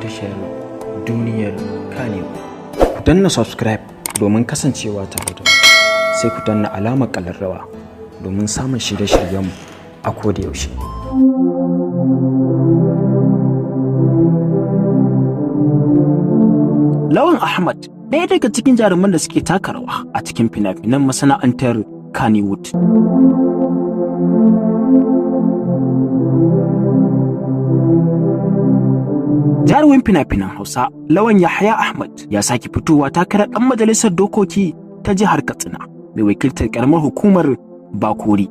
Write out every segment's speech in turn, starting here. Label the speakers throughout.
Speaker 1: tashar duniyar Kannywood. Ku danna subscribe domin kasancewa tare da mu, sai ku danna alamar ƙararrawa domin samun shirye-shiryenmu a koda yaushe. Lawan Ahmad ɗaya daga cikin jaruman da suke taka rawa a cikin fina-finan masana'antar Kannywood. Jarumin fina-finan Hausa Lawan Yahaya Ahmad ya sake fitowa takarar ɗan majalisar dokoki ta jihar Katsina mai wakiltar ƙaramar hukumar Bakori.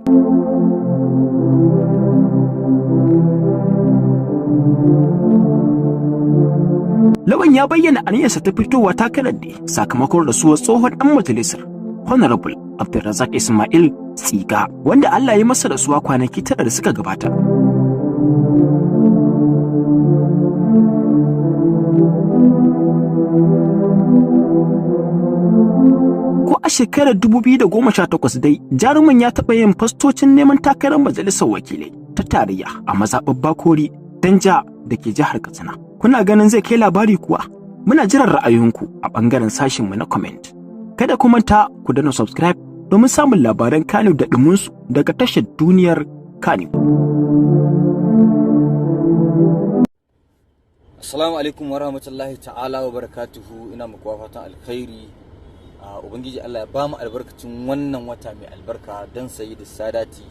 Speaker 1: Lawan ya bayyana aniyarsa ta fitowa takarar ne sakamakon rasuwar tsohon ɗan majalisar Honorable Abdulrazak Ismail Tsiga, wanda Allah ya masa rasuwa kwanaki 9 da suka gabata. Ko a shekarar 2018 dai jarumin ya taɓa yin fastocin neman takarar majalisar wakilai ta tarayya a mazaɓar Bakori Danja da ke jihar Katsina. Kuna ganin zai kai labari kuwa? Muna jiran ra'ayoyinku a ɓangaren sashinmu na comment. Kada ku manta ku danna subscribe domin samun labaran Kannywood da ɗuminsu daga tashar duniyar Kannywood.
Speaker 2: Assalamu alaikum wa rahmatullahi ta'ala wa barakatuhu. Ina muku fatan alkhairi. Ubangiji Allah ya ba mu albarkacin wannan wata mai albarka don sayi da sadati.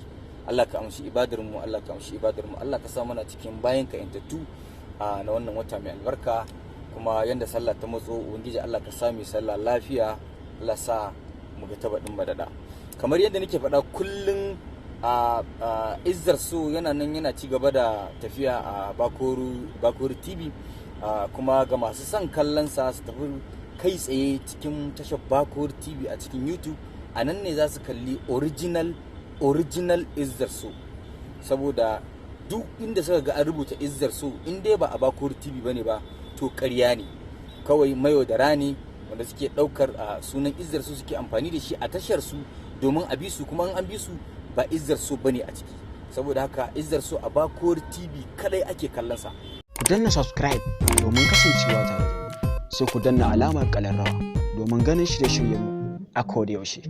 Speaker 2: Allah ka amshi ibadarmu, Allah ka amshi ibadarmu, Allah ka sa mana cikin bayan ka yantattu na wannan wata mai albarka. Kuma yanda sallah ta matso, ubangiji Allah ka sa mu sallah lafiya, Allah sa mu ga tabadin madada. Kamar yadda nake faɗa kullun Izzar So yana nan yana ci gaba da tafiya a Bakori TV, kuma ga masu son kallon sa su tafi kai tsaye cikin tashar Bakori TV a cikin YouTube. A nan ne za su kalli original Izzar So, saboda duk inda suka ga an rubuta Izzar So in dai ba a Bakori TV bane ba to ƙarya ne, kawai mayo da rani wanda suke ɗaukar sunan Izzar So suke amfani da shi a tashar su domin a bi su, kuma an bi su ba Izzar So bane a ciki. Saboda haka Izzar So a Bakori TV kadai ake kallon sa.
Speaker 1: Ku danna subscribe domin kasancewa tare da mu, sai ku danna alamar ƙararrawa domin ganin shirye-shiryenmu a koda yaushe.